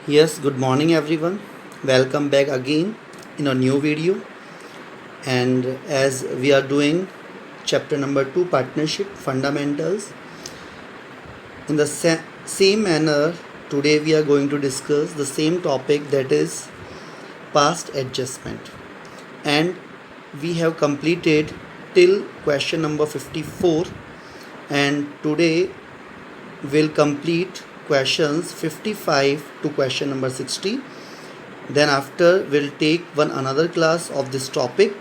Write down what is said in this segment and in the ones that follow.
Yes, good morning everyone. Welcome back again in a new video. And as we are doing chapter number 2 partnership fundamentals in the same manner, today we are going to discuss the same topic, that is past adjustment. And we have completed till question number 54, and today we'll complete questions 55 to question number 60. Then after we'll take one another class of this topic,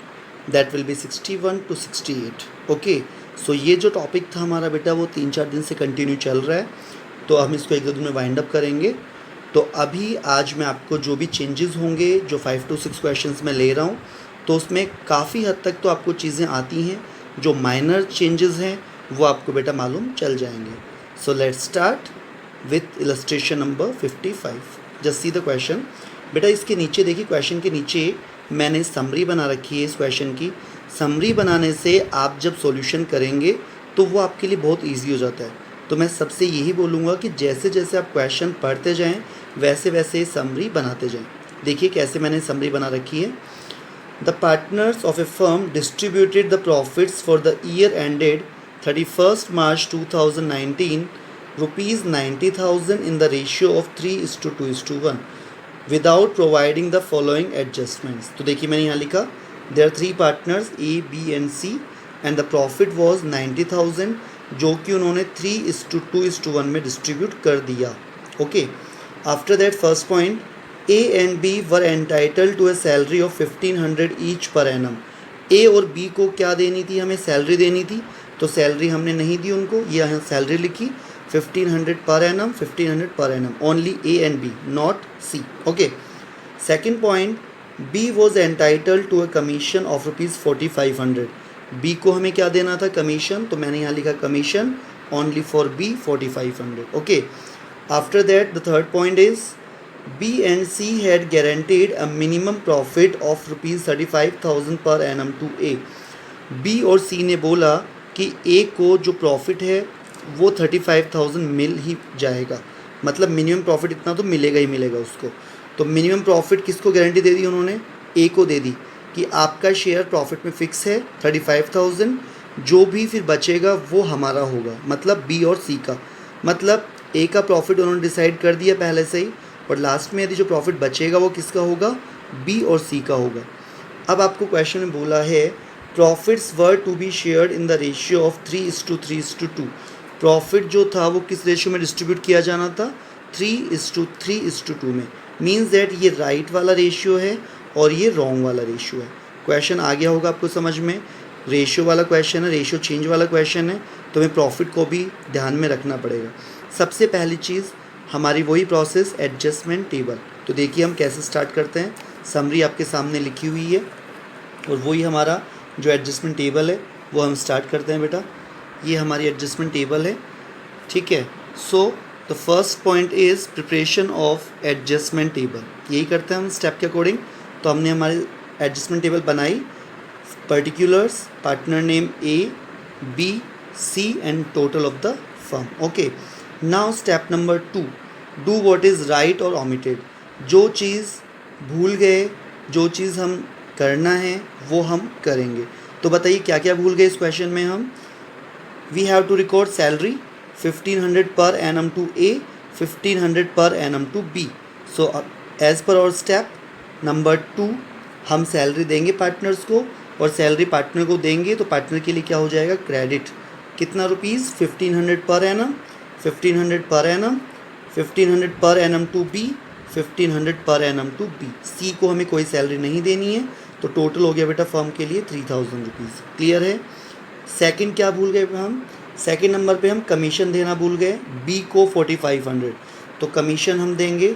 that will be 61 to 68. Okay, सो ये जो topic था हमारा बेटा वो 3-4 दिन से continue चल रहा है, तो हम इसको 1-2 दिन में वाइंड अप करेंगे. तो अभी आज मैं आपको जो भी चेंजेस होंगे, जो 5 to 6 क्वेश्चंस मैं ले रहा हूँ, तो उसमें काफ़ी हद तक तो आपको चीज़ें आती हैं. जो माइनर चेंजेस हैं वो आपको बेटा मालूम चल जाएंगे. So let's start with illustration number 55. Just see the question. बेटा इसके नीचे देखिए, क्वेश्चन के नीचे मैंने समरी बना रखी है. इस क्वेश्चन की समरी बनाने से आप जब सॉल्यूशन करेंगे तो वो आपके लिए बहुत इजी हो जाता है. तो मैं सबसे यही बोलूँगा कि जैसे जैसे आप क्वेश्चन पढ़ते जाएं वैसे वैसे समरी बनाते जाएं. देखिए कैसे मैंने समरी बना रखी है. The partners of A firm distributed the profits for the year ended 31st March 2019 rupees 90,000 in the ratio of 3:2:1 without providing the following adjustments. तो देखिए मैंने यहाँ लिखा, there are 3 partners A, B and C and the profit was 90,000, जो कि उन्होंने 3:2:1 में distribute कर दिया. Okay, after that first point, A and B were entitled to a salary of 1500 each per annum. A और B को क्या देनी थी, हमें सैलरी देनी थी, तो सैलरी हमने नहीं दी उनको. ये यहाँ सैलरी लिखी 1500 per annum, 1500 per annum. Only A and B, not C. Okay. Second point, B was entitled to a commission of rupees 4500. B को हमें क्या देना था, कमीशन, तो मैंने यहाँ लिखा commission only for B 4500. Okay. After that, the third point is B and C had guaranteed a minimum profit of rupees 35,000 per annum to A. B और C ने बोला कि A को जो प्रॉफिट है वो 35,000 मिल ही जाएगा, मतलब मिनिमम प्रॉफिट इतना तो मिलेगा ही मिलेगा उसको. तो मिनिमम प्रॉफिट किसको गारंटी दे दी उन्होंने, ए को दे दी कि आपका शेयर प्रॉफिट में फ़िक्स है 35,000, जो भी फिर बचेगा वो हमारा होगा, मतलब बी और सी का. मतलब ए का प्रॉफिट उन्होंने डिसाइड कर दिया पहले से ही, और लास्ट में यदि जो प्रॉफिट बचेगा वो किसका होगा, बी और सी का होगा. अब आपको क्वेश्चन में बोला है profits were to be shared in the ratio of 3:3:2. Profit जो था वो किस रेशियो में डिस्ट्रीब्यूट किया जाना था, 3:3:2 में. मीन्स दैट ये राइट वाला रेशियो है और ये रॉन्ग वाला रेशियो है. क्वेश्चन आ गया होगा आपको समझ में. रेशियो वाला क्वेश्चन है, रेशियो चेंज वाला क्वेश्चन है, तो हमें प्रॉफिट को भी ध्यान में रखना पड़ेगा. सबसे पहली चीज़ हमारी वही प्रोसेस, एडजस्टमेंट टेबल. तो देखिए हम कैसे स्टार्ट करते हैं. समरी आपके सामने लिखी हुई है और वही हमारा जो एडजस्टमेंट टेबल है वो हम स्टार्ट करते हैं बेटा. ये हमारी एडजस्टमेंट टेबल है, ठीक है. So the first point is preparation of adjustment table. यही करते हैं हम स्टेप के अकॉर्डिंग. तो हमने हमारी एडजस्टमेंट टेबल बनाई, particulars, partner name A, B, C and total of the firm. Okay, now step number 2, do what is right or omitted. जो चीज़ भूल गए, जो चीज़ हम करना है वो हम करेंगे. तो बताइए क्या क्या भूल गए इस क्वेश्चन में हम. We have to record salary 1500 per annum to A, 1500 per annum to B. So as per our step number 2, हम सैलरी देंगे पार्टनर्स को और सैलरी पार्टनर को देंगे, तो पार्टनर के लिए क्या हो जाएगा, क्रेडिट. कितना rupees, 1500 per annum, 1500 per annum, 1500 per annum to be, 1500 per annum to be. सी को हमें कोई सैलरी नहीं देनी है, तो टोटल हो गया बेटा फर्म के लिए 3000 रुपीज़. क्लियर है. सेकंड क्या भूल गए हम, सेकंड नंबर पे हम कमीशन देना भूल गए. बी को 4500, तो कमीशन हम देंगे.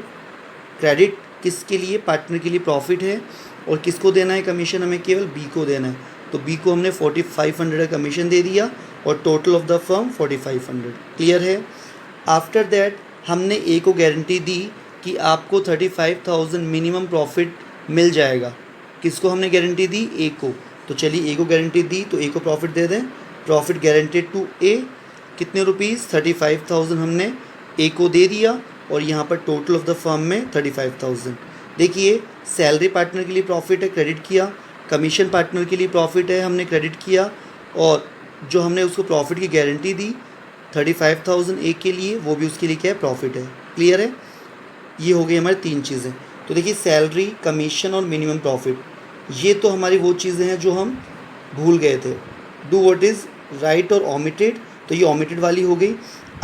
क्रेडिट किसके लिए, पार्टनर के लिए प्रॉफिट है, और किसको देना है कमीशन, हमें केवल बी को देना है. तो बी को हमने 4500 का कमीशन दे दिया और total of the firm 4500. Clear है. आफ्टर दैट हमने ए को गारंटी दी कि आपको 35,000 मिनिमम प्रॉफिट मिल जाएगा. किसको हमने गारंटी दी, ए को. तो चलिए ए को गारंटी दी तो ए को प्रॉफिट दे दें. प्रॉफिट गारंटेड टू ए, कितने रुपीज़, 35,000 हमने ए को दे दिया और यहाँ पर टोटल ऑफ द फर्म में 35,000। देखिए सैलरी पार्टनर के लिए प्रॉफिट है, क्रेडिट किया, कमीशन पार्टनर के लिए प्रॉफिट है, हमने क्रेडिट किया, और जो हमने उसको प्रॉफिट की गारंटी दी 35,000 एक के लिए, वो भी उसके लिए क्या है, प्रॉफिट है। क्लियर है? ये हो गई हमारी तीन चीज़ें। तो देखिए सैलरी, कमीशन और मिनिमम प्रॉफिट, ये तो हमारी वो चीज़ें हैं जो हम भूल गए थे। Do what is right or omitted, तो ये ओमिटेड वाली हो गई।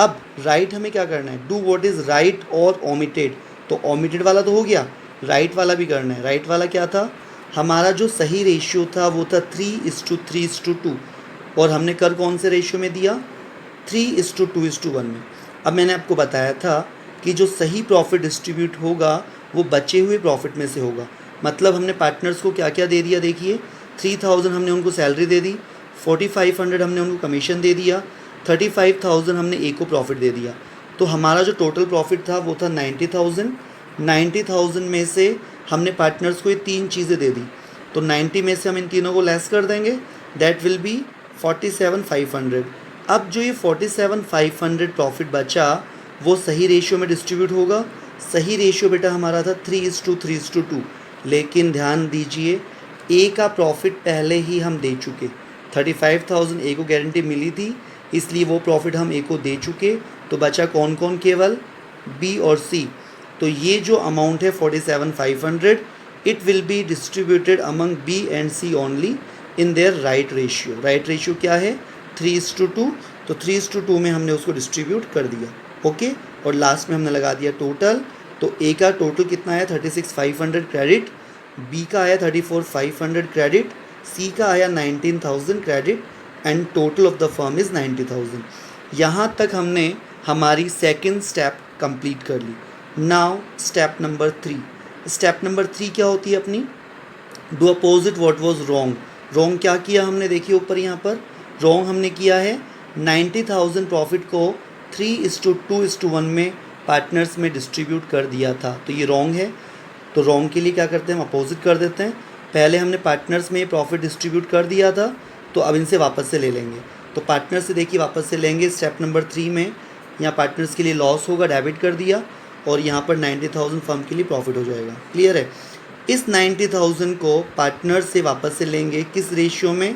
अब राइट हमें क्या करना है, do what is right or omitted, तो ओमिटेड वाला तो हो गया, राइट वाला भी करना है। राइट वाला क्या था, हमारा जो सही रेशियो था वो था 3:3:2, और हमने कर कौन से रेशियो में दिया, 3:2:1 में। अब मैंने आपको बताया था कि जो सही प्रॉफिट डिस्ट्रीब्यूट होगा वो बचे हुए प्रॉफिट में से होगा। मतलब हमने पार्टनर्स को क्या क्या दे दिया, देखिए 3,000 हमने उनको सैलरी दे दी, 4,500 हमने उनको कमीशन दे दिया, 35,000 हमने ए को प्रॉफिट दे दिया। तो हमारा जो टोटल प्रॉफिट था वो था 90,000। 90,000 में से हमने पार्टनर्स को ये तीन चीज़ें दे दी, तो 90 में से हम इन तीनों को लेस कर देंगे, दैट विल बी 47,500। अब जो ये 47,500 प्रॉफिट बचा वो सही रेशियो में डिस्ट्रीब्यूट होगा। सही रेशियो बेटा हमारा था 3:3:2, लेकिन ध्यान दीजिए ए का प्रॉफिट पहले ही हम दे चुके, 35,000 ए को गारंटी मिली थी, इसलिए वो प्रॉफिट हम ए को दे चुके। तो बचा कौन कौन, केवल बी और सी। तो ये जो अमाउंट है 47,500, it will be distributed among B and C only in their right ratio. Right ratio क्या है, 3:2, तो 3:2 में हमने उसको डिस्ट्रीब्यूट कर दिया। ओके, और लास्ट में हमने लगा दिया टोटल। तो ए का टोटल कितना आया, 36,500 क्रेडिट, बी का आया 34,500 क्रेडिट, सी का आया 19,000 credit, and total of the firm is 90,000। यहाँ तक हमने हमारी सेकेंड स्टेप कंप्लीट कर ली। Now step number 3। Step number 3 क्या होती है अपनी, do opposite what was wrong. Wrong क्या किया हमने, देखिए ऊपर यहाँ पर रॉन्ग हमने किया है 90,000 प्रॉफिट को 3:2:1 में पार्टनर्स में डिस्ट्रीब्यूट कर दिया था, तो ये रॉन्ग है। तो रॉन्ग के लिए क्या करते हैं, हम अपोजिट कर देते हैं। पहले हमने पार्टनर्स में प्रॉफिट डिस्ट्रीब्यूट कर दिया था, तो अब इनसे वापस से ले लेंगे। तो पार्टनर से देखिए वापस से लेंगे। स्टेप नंबर 3 में यहाँ पार्टनर्स के लिए लॉस होगा, डेबिट कर दिया, और यहाँ पर 90,000 फर्म के लिए प्रॉफिट हो जाएगा। क्लियर है? इस 90,000 को पार्टनर से वापस से लेंगे किस रेशियो में,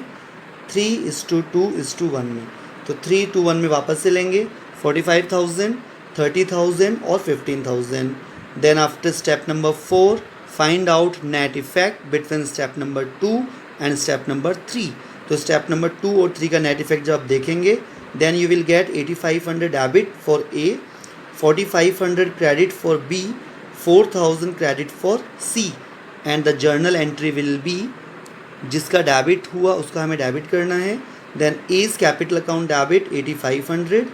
3:2:1 में। तो 3:1 में वापस से लेंगे 45,000, 30,000 और 15,000। Then after step number 4 find out net effect between step number 2 and step number 3। तो स्टेप नंबर 2 और 3 का नेट इफेक्ट जब आप देखेंगे, then you will get 8,500 debit for A, 4,500 credit for B, 4,000 credit for C, and the journal entry will be, जिसका debit हुआ उसका हमें डेबिट करना है। Then A's capital account debit 8,500,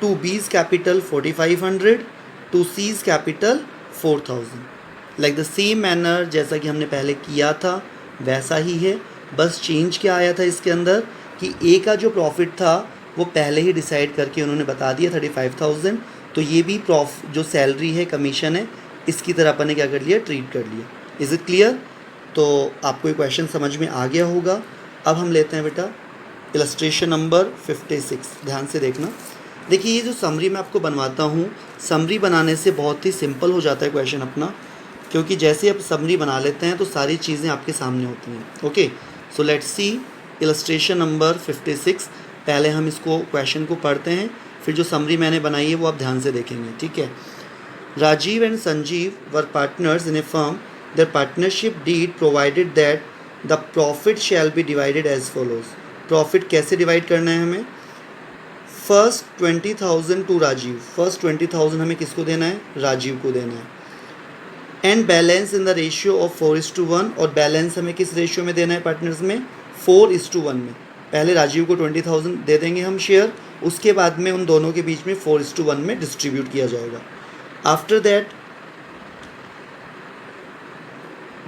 to B's capital 4,500, to C's capital 4,000। Like the same manner जैसा कि हमने पहले किया था वैसा ही है, बस चेंज क्या आया था इसके अंदर कि ए का जो प्रॉफिट था वो पहले ही डिसाइड करके उन्होंने बता दिया 35,000। तो ये भी जो सैलरी है, कमीशन है, इसकी तरह अपन ने क्या कर लिया, ट्रीट कर लिया। Is it clear? तो आपको ये क्वेश्चन समझ में आ गया होगा। अब हम लेते हैं बेटा इलस्ट्रेशन नंबर 56, ध्यान से देखना। देखिए ये जो समरी मैं आपको बनवाता हूँ, समरी बनाने से बहुत ही सिंपल हो जाता है क्वेश्चन अपना, क्योंकि जैसे आप समरी बना लेते हैं तो सारी चीज़ें आपके सामने होती हैं। Okay, so let's see illustration number 56। पहले हम इसको क्वेश्चन को पढ़ते हैं, फिर जो समरी मैंने बनाई है वो आप ध्यान से देखेंगे, ठीक है। Rajeev and Sanjeev were partners in a firm. There partnership deed provided that the profit shall be divided as follows. Profit कैसे डिवाइड करना है हमें, फर्स्ट 20,000 टू राजीव, फर्स्ट 20,000 हमें किसको देना है, राजीव को देना है। And balance in the ratio of 4:1, और बैलेंस हमें किस रेशियो में देना है पार्टनर्स में, 4:1 में। पहले राजीव को 20,000 दे देंगे हम शेयर, उसके बाद में उन दोनों के बीच में 4:1 में डिस्ट्रीब्यूट किया जाएगा। After that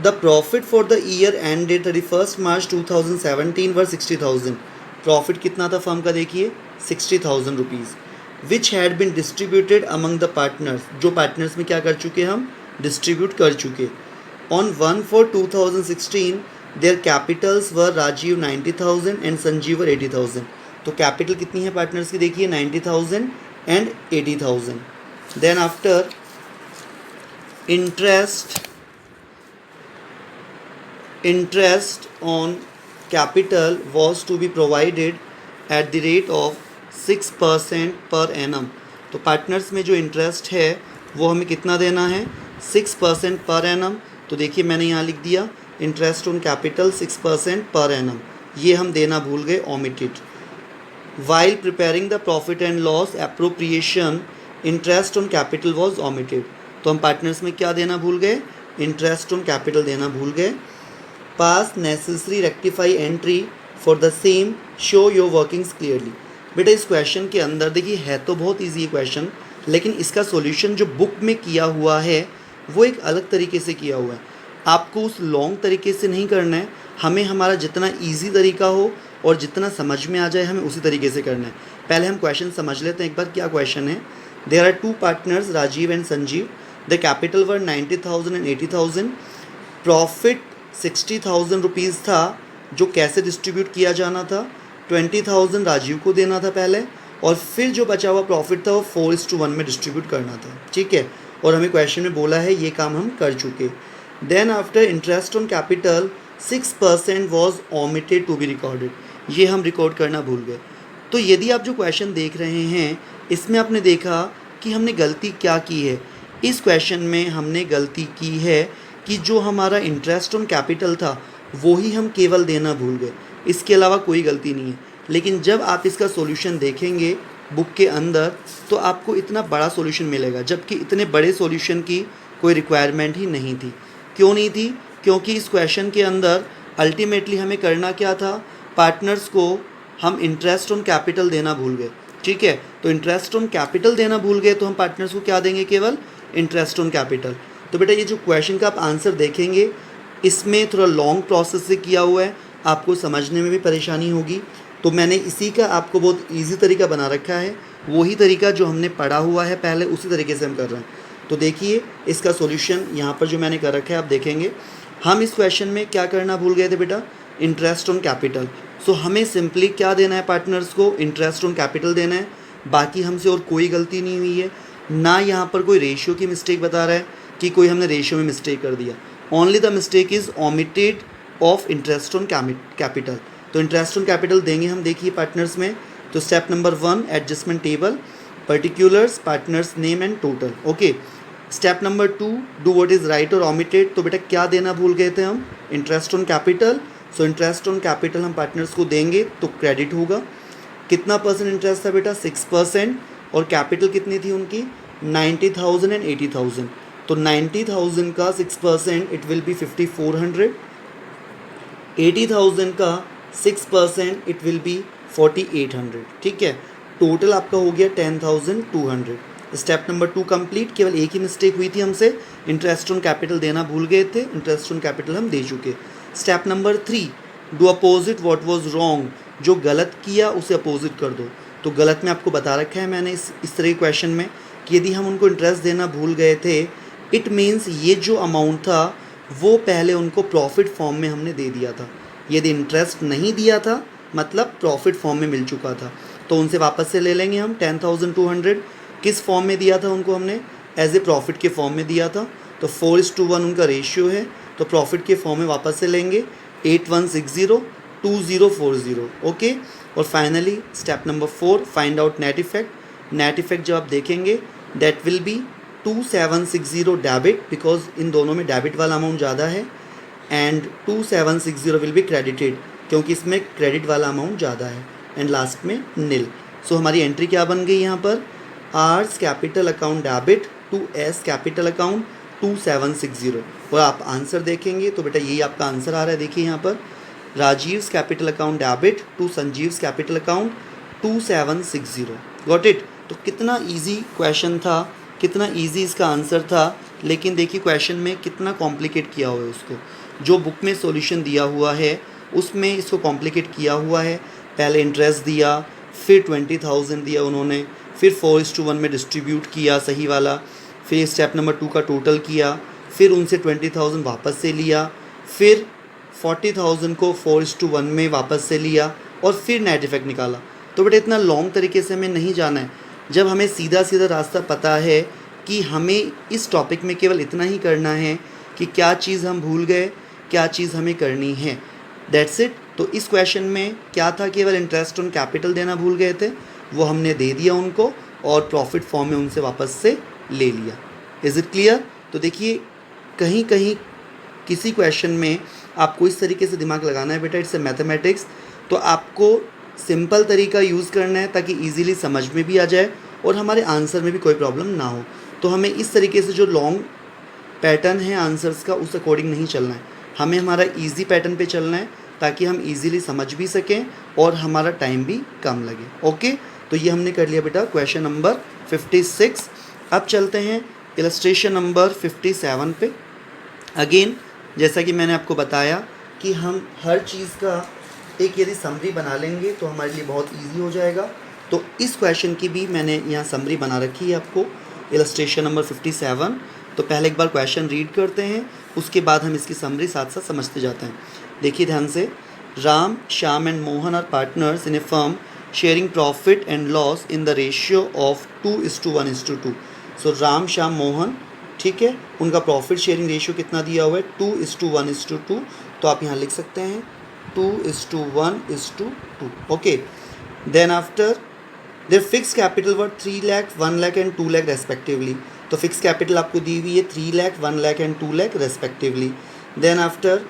the profit for the year ended 31 March 2017 were 60,000। Profit कितना था फर्म का, देखिए 60,000 rupees, which had bin distributed among the partners, जो पार्टनर्स में क्या कर चुके हम, डिस्ट्रीब्यूट कर चुके। On 1/4/2016 their capitals were Rajeev 90,000 and Sanjeev were 80,000। तो कैपिटल कितनी है पार्टनर्स की, देखिए 90,000 and 80,000। Then after interest on capital was to be provided at the rate of 6% per annum। तो पार्टनर्स में जो इंटरेस्ट है वो हमें कितना देना है, 6% पर एनम। तो देखिए मैंने यहाँ लिख दिया interest on capital 6% per annum, ये हम देना भूल गए, omitted. While preparing the profit and loss appropriation interest on capital was omitted. तो हम पार्टनर्स में क्या देना भूल गए, इंटरेस्ट ऑन कैपिटल देना भूल गए। पास necessary rectify entry for the same, show your workings clearly. बेटा इस क्वेश्चन के अंदर देखिए है तो बहुत इजी क्वेश्चन, लेकिन इसका सॉल्यूशन जो बुक में किया हुआ है वो एक अलग तरीके से किया हुआ है। आपको उस लॉन्ग तरीके से नहीं करना है, हमें हमारा जितना इजी तरीका हो और जितना समझ में आ जाए हमें उसी तरीके से करना है। पहले हम क्वेश्चन समझ लेते हैं एक बार क्या क्वेश्चन है। There are two partners Rajeev and Sanjeev, the capital were 90,000 and 80,000। Profit 60,000 rupees था, जो कैसे डिस्ट्रीब्यूट किया जाना था, 20,000 राजीव को देना था पहले, और फिर जो बचा हुआ प्रॉफिट था वो 4:1 में डिस्ट्रीब्यूट करना था, ठीक है। और हमें क्वेश्चन में बोला है ये काम हम कर चुके। Then after interest on capital 6% was omitted to be recorded, ये हम रिकॉर्ड करना भूल गए। तो यदि आप जो क्वेश्चन देख रहे हैं इसमें आपने देखा कि हमने गलती क्या की है। इस क्वेश्चन में हमने गलती की है कि जो हमारा इंटरेस्ट ऑन कैपिटल था वो ही हम केवल देना भूल गए, इसके अलावा कोई गलती नहीं है। लेकिन जब आप इसका सॉल्यूशन देखेंगे बुक के अंदर तो आपको इतना बड़ा सॉल्यूशन मिलेगा, जबकि इतने बड़े सॉल्यूशन की कोई रिक्वायरमेंट ही नहीं थी। क्यों नहीं थी? क्योंकि इस क्वेश्चन के अंदर अल्टीमेटली हमें करना क्या था, पार्टनर्स को हम इंटरेस्ट ऑन कैपिटल देना भूल गए, ठीक है। तो इंटरेस्ट ऑन कैपिटल देना भूल गए तो हम पार्टनर्स को क्या देंगे, केवल इंटरेस्ट ऑन कैपिटल। तो बेटा ये जो क्वेश्चन का आप आंसर देखेंगे इसमें थोड़ा लॉन्ग प्रोसेस से किया हुआ है, आपको समझने में भी परेशानी होगी। तो मैंने इसी का आपको बहुत इजी तरीका बना रखा है, वही तरीका जो हमने पढ़ा हुआ है पहले उसी तरीके से हम कर रहे हैं। तो देखिए इसका सॉल्यूशन यहाँ पर जो मैंने कर रखा है आप देखेंगे। हम इस क्वेश्चन में क्या करना भूल गए थे बेटा, इंटरेस्ट ऑन कैपिटल। सो हमें सिंपली क्या देना है पार्टनर्स को, इंटरेस्ट ऑन कैपिटल देना है। बाकी हमसे और कोई गलती नहीं हुई है, ना यहाँ पर कोई रेशियो की मिस्टेक बता रहा है कि कोई हमने रेशियो में मिस्टेक कर दिया। Only the mistake is omitted of interest on capital. तो इंटरेस्ट ऑन कैपिटल देंगे हम, देखिए पार्टनर्स में। तो step number 1 adjustment table, particulars, partners name and total, okay. Step number 2 do what is right or omitted. तो बेटा क्या देना भूल गए थे हम, interest on capital. So interest on capital हम पार्टनर्स को देंगे तो क्रेडिट होगा। कितना परसेंट इंटरेस्ट था बेटा, 6%, और कैपिटल कितनी थी उनकी, 90,000 एंड 80,000। तो 90,000 का 6% इट विल बी 5,400, 80,000 का 6% इट विल बी 4,800, ठीक है। टोटल आपका हो गया 10,200। Step number 2 complete. केवल एक ही मिस्टेक हुई थी हमसे, इंटरेस्ट ऑन कैपिटल देना भूल गए थे, इंटरेस्ट ऑन कैपिटल हम दे चुके। Step number 3 do opposite what was wrong, जो गलत किया उसे अपोजिट कर दो। तो गलत में आपको बता रखा है मैंने इस तरह के क्वेश्चन में कि यदि हम उनको इंटरेस्ट देना भूल गए थे, इट मीन्स ये जो अमाउंट था वो पहले उनको प्रॉफिट फॉर्म में हमने दे दिया था। यदि इंटरेस्ट नहीं दिया था मतलब प्रॉफिट फॉर्म में मिल चुका था, तो उनसे वापस से ले लेंगे हम 10,200। किस फॉर्म में दिया था उनको हमने, एज ए प्रॉफिट के फॉर्म में दिया था। तो 4:1 उनका रेशियो है, तो प्रॉफिट के फॉर्म में वापस से लेंगे 8160 2040, ओके। और finally step number 4 find out net effect. Net effect जब आप देखेंगे that will be 2760 debit, because in दोनों में डेबिट वाला अमाउंट ज़्यादा है, एंड 2760 विल बी क्रेडिटेड, क्योंकि इसमें क्रेडिट वाला अमाउंट ज़्यादा है, एंड लास्ट में नील। सो हमारी एंट्री क्या बन गई यहाँ पर, R's capital account debit to S capital account 2760। और आप आंसर देखेंगे तो बेटा यही आपका आंसर आ रहा है, देखिए यहाँ पर Rajeev's capital account debit to Sanjeev's capital account 2760। Got it. तो कितना इजी क्वेश्चन था, कितना इजी इसका आंसर था, लेकिन देखिए क्वेश्चन में कितना कॉम्प्लिकेट किया हुआ है उसको। जो बुक में सॉल्यूशन दिया हुआ है उसमें इसको कॉम्प्लिकेट किया हुआ है। पहले इंटरेस्ट दिया, फिर 20,000 दिया उन्होंने, फिर 4:1 में डिस्ट्रीब्यूट किया सही वाला, फिर स्टेप नंबर 2 का टोटल किया, फिर उनसे 20,000 वापस से लिया, फिर 40,000 को 4:1 में वापस से लिया, और फिर नेट इफेक्ट निकाला। तो बेटा इतना लॉन्ग तरीके से हमें नहीं जाना है। जब हमें सीधा सीधा रास्ता पता है कि हमें इस टॉपिक में केवल इतना ही करना है कि क्या चीज़ हम भूल गए, क्या चीज़ हमें करनी है, दैट्स इट। तो इस क्वेश्चन में क्या था, केवल इंटरेस्ट ऑन कैपिटल देना भूल गए थे, वो हमने दे दिया उनको और प्रॉफिट फॉर्म में उनसे वापस से ले लिया। Is it clear? तो देखिए कहीं कहीं किसी क्वेश्चन में आपको इस तरीके से दिमाग लगाना है बेटा, इट्स ए मैथमेटिक्स, तो आपको सिंपल तरीका यूज़ करना है ताकि इजीली समझ में भी आ जाए और हमारे आंसर में भी कोई प्रॉब्लम ना हो। तो हमें इस तरीके से जो लॉन्ग पैटर्न है आंसर्स का उस अकॉर्डिंग नहीं चलना है, हमें हमारा इजी पैटर्न पे चलना है ताकि हम इजीली समझ भी सकें और हमारा टाइम भी कम लगे। ओके, तो ये हमने कर लिया बेटा क्वेश्चन नंबर 56। अब चलते हैं इलस्ट्रेशन नंबर 57 पे। अगेन जैसा कि मैंने आपको बताया कि हम हर चीज़ का एक यदि समरी बना लेंगे तो हमारे लिए बहुत इजी हो जाएगा। तो इस क्वेश्चन की भी मैंने यहाँ समरी बना रखी है आपको, इलस्ट्रेशन नंबर 57। तो पहले एक बार क्वेश्चन रीड करते हैं, उसके बाद हम इसकी समरी साथ साथ समझते जाते हैं। देखिए ध्यान से, Ram, Shyam and Mohan are partners in a firm sharing profit and loss in the ratio of 2:1:2। So Ram, Shyam, Mohan, ठीक है, उनका प्रॉफिट शेयरिंग रेशियो कितना दिया हुआ है, 2:1:2। तो आप यहाँ लिख सकते हैं 2:1:2। Okay, then after their fixed capital were 3 lakh, 1 lakh and 2 lakh respectively. तो फिक्स कैपिटल आपको दी हुई है 3 lakh, 1 lakh and 2 lakh respectively. Then after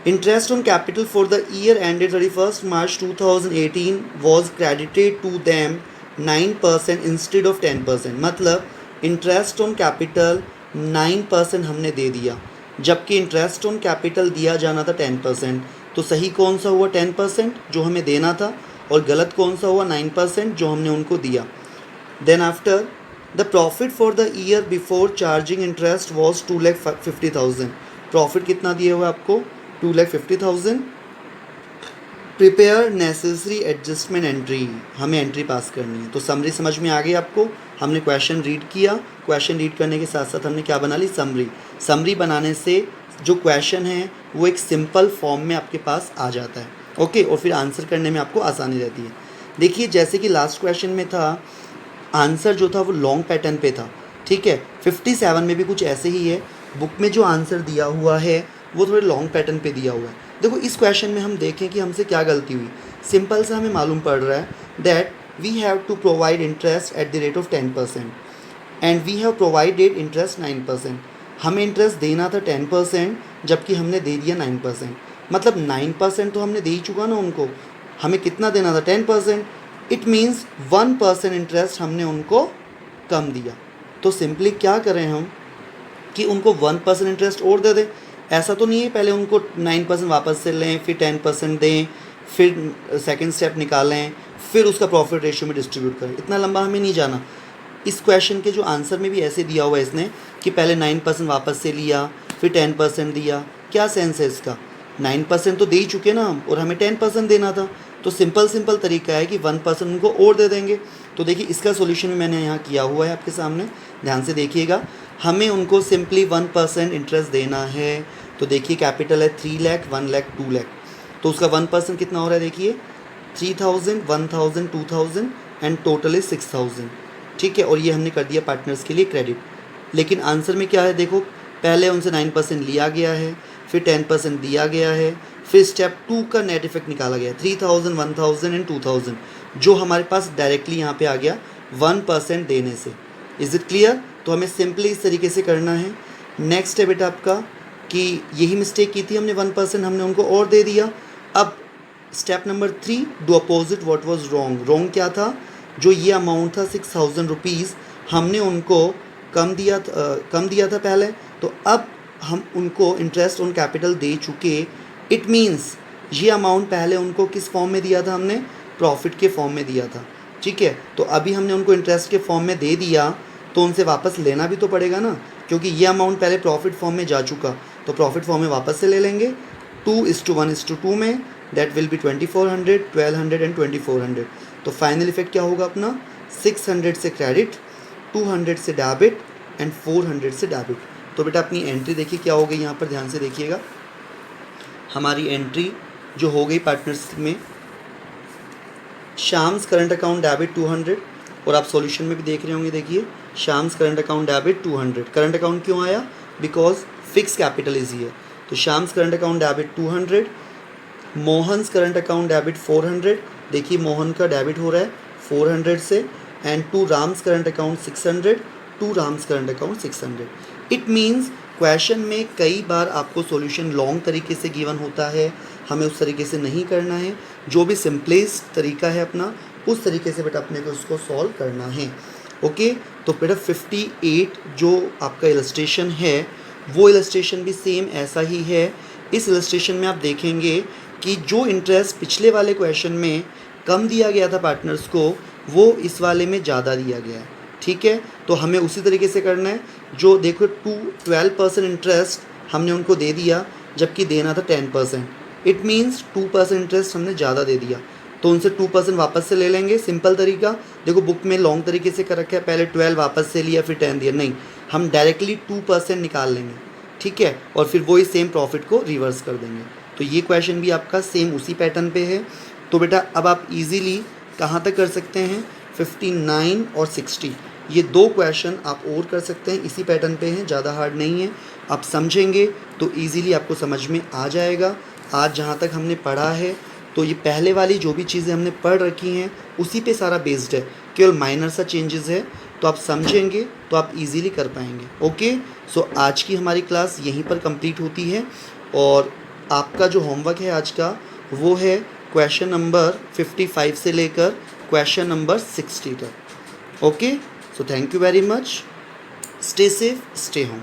interest on capital for the year ended 31st March 2018 was credited to them 9% instead of 10%। मतलब इंटरेस्ट ऑन कैपिटल 9% हमने दे दिया, जबकि interest on capital दिया जाना था 10%। तो सही कौन सा हुआ 10% जो हमें देना था, और गलत कौन सा हुआ 9% जो हमने उनको दिया। Then after the profit for the year before charging interest was 2,50,000। Profit कितना दिया हुआ आपको 2,50,000। प्रिपेयर नेसेसरी एडजस्टमेंट एंट्री, हमें एंट्री पास करनी है। तो समरी समझ में आ गई आपको, हमने क्वेश्चन रीड किया, क्वेश्चन रीड करने के साथ साथ हमने क्या बना ली, समरी। समरी बनाने से जो क्वेश्चन है वो एक सिंपल फॉर्म में आपके पास आ जाता है। ओके, और फिर आंसर करने में आपको आसानी रहती है। देखिए जैसे कि लास्ट क्वेश्चन में था, आंसर जो था वो लॉन्ग पैटर्न पे था, ठीक है। 57 में भी कुछ ऐसे ही है, बुक में जो आंसर दिया हुआ है वो थोड़े लॉन्ग पैटर्न पे दिया हुआ है। देखो इस क्वेश्चन में हम देखें कि हमसे क्या गलती हुई। सिंपल से हमें मालूम पड़ रहा है that we have to provide interest at the rate of 10% and we have provided interest 9%। हमें इंटरेस्ट देना था 10%, जबकि हमने दे दिया 9%। मतलब 9% तो हमने दे ही चुका ना उनको, हमें कितना देना था 10%। इट मीन्स 1% इंटरेस्ट हमने उनको कम दिया। तो सिंपली क्या करें हम कि उनको 1% इंटरेस्ट और दे दें। ऐसा तो नहीं है पहले उनको 9% वापस से लें, फिर 10% दें, फिर सेकंड स्टेप निकालें, फिर उसका प्रॉफिट रेशियो में डिस्ट्रीब्यूट करें। इतना लंबा हमें नहीं जाना। इस क्वेश्चन के जो आंसर में भी ऐसे दिया हुआ है इसने कि पहले 9% वापस से लिया, फिर 10% दिया। क्या सेंस है इसका, 9% तो दे ही चुके ना हम, और हमें 10% देना था। तो सिंपल तरीका है कि 1% उनको और दे देंगे। तो देखिए इसका सोल्यूशन भी मैंने यहाँ किया हुआ है आपके सामने, ध्यान से देखिएगा। हमें उनको सिंपली 1% इंटरेस्ट देना है। तो देखिए कैपिटल है 3 लाख, 1 लाख, 2 लाख, तो उसका 1% कितना हो रहा है, देखिए 3,000, 1,000, 2,000 एंड टोटल इज 6,000, ठीक है। और ये हमने कर दिया पार्टनर्स के लिए क्रेडिट। लेकिन आंसर में क्या है, देखो पहले उनसे 9% लिया गया है, फिर 10% दिया गया है, फिर स्टेप 2 का नेट इफेक्ट निकाला गया 3,000, 1,000 एंड 2,000, जो हमारे पास डायरेक्टली यहाँ पे आ गया 1% देने से। Is it clear? तो हमें सिंपली इस तरीके से करना है। नेक्स्ट है बेटा आपका कि यही मिस्टेक की थी हमने, 1% हमने उनको और दे दिया। अब step number 3, do opposite what was wrong. Wrong क्या था, जो ये अमाउंट था 6,000 रुपीज़ हमने उनको कम दिया था पहले, तो अब हम उनको इंटरेस्ट ऑन कैपिटल दे चुके। इट मीन्स ये अमाउंट पहले उनको किस फॉर्म में दिया था हमने, प्रॉफिट के फॉर्म में दिया था, ठीक है। तो अभी हमने उनको इंटरेस्ट के फॉर्म में दे दिया, तो उनसे वापस लेना भी तो पड़ेगा ना, क्योंकि ये अमाउंट पहले प्रॉफिट फॉर्म में जा चुका, तो प्रॉफिट फॉर्म में वापस से ले लेंगे 2:1:2 में। That will be 2,400, 1,200 and 2,400। तो फाइनल इफेक्ट क्या होगा अपना, 600 से क्रेडिट, 200 से डेबिट एंड 400 से डेबिट। तो बेटा अपनी एंट्री देखिए क्या हो गई, यहाँ पर ध्यान से देखिएगा। हमारी एंट्री जो हो गई पार्टनर्स में, शाम्स करंट अकाउंट डेबिट 200, और आप सॉल्यूशन में भी देख रहे होंगे, देखिए Shyam's current account debit 200। Current account क्यों आया? Because fix capital is here. तो Shyam's current account debit 200, Mohan's current account debit 400। देखिए मोहन का डेबिट हो रहा है 400 से, and to Ram's current account 600, to Ram's current account 600। It means question में कई बार आपको सॉल्यूशन लॉन्ग तरीके से गिवन होता है, हमें उस तरीके से नहीं करना है। जो भी सिंपलेस्ट तरीका है अपना, उस तरीके से बेटा अपने को उसको सॉल्व करना है। ओके, तो बेटा 58 जो आपका इलस्ट्रेशन है वो इलस्ट्रेशन भी सेम ऐसा ही है। इस इलस्ट्रेशन में आप देखेंगे कि जो इंटरेस्ट पिछले वाले क्वेश्चन में कम दिया गया था पार्टनर्स को, वो इस वाले में ज़्यादा दिया गया है। ठीक है, तो हमें उसी तरीके से करना है। जो देखो 12% इंटरेस्ट हमने उनको दे दिया, जबकि देना था 10%। इट मीन्स 2% इंटरेस्ट हमने ज़्यादा दे दिया, तो उनसे 2% वापस से ले लेंगे। सिंपल तरीका, देखो बुक में लॉन्ग तरीके से कर रखा है, पहले 12 वापस से लिया फिर 10 दिया, नहीं, हम डायरेक्टली 2% निकाल लेंगे। ठीक है, और फिर वही सेम प्रॉफिट को रिवर्स कर देंगे। तो ये क्वेश्चन भी आपका सेम उसी पैटर्न पे है। तो बेटा अब आप इजीली कहाँ तक कर सकते हैं? 59 और 60, ये दो क्वेश्चन आप और कर सकते हैं, इसी पैटर्न पे हैं, ज़्यादा हार्ड नहीं है। आप समझेंगे तो इजीली आपको समझ में आ जाएगा। आज जहाँ तक हमने पढ़ा है, तो ये पहले वाली जो भी चीज़ें हमने पढ़ रखी हैं उसी पे सारा बेस्ड है, केवल माइनर सा चेंजेस है। तो आप समझेंगे तो आप इजीली कर पाएंगे। ओके, सो आज की हमारी क्लास यहीं पर कंप्लीट होती है, और आपका जो होमवर्क है आज का वो है क्वेश्चन नंबर 55 से लेकर क्वेश्चन नंबर 60 तक। Okay, so thank you very much, stay safe, stay home.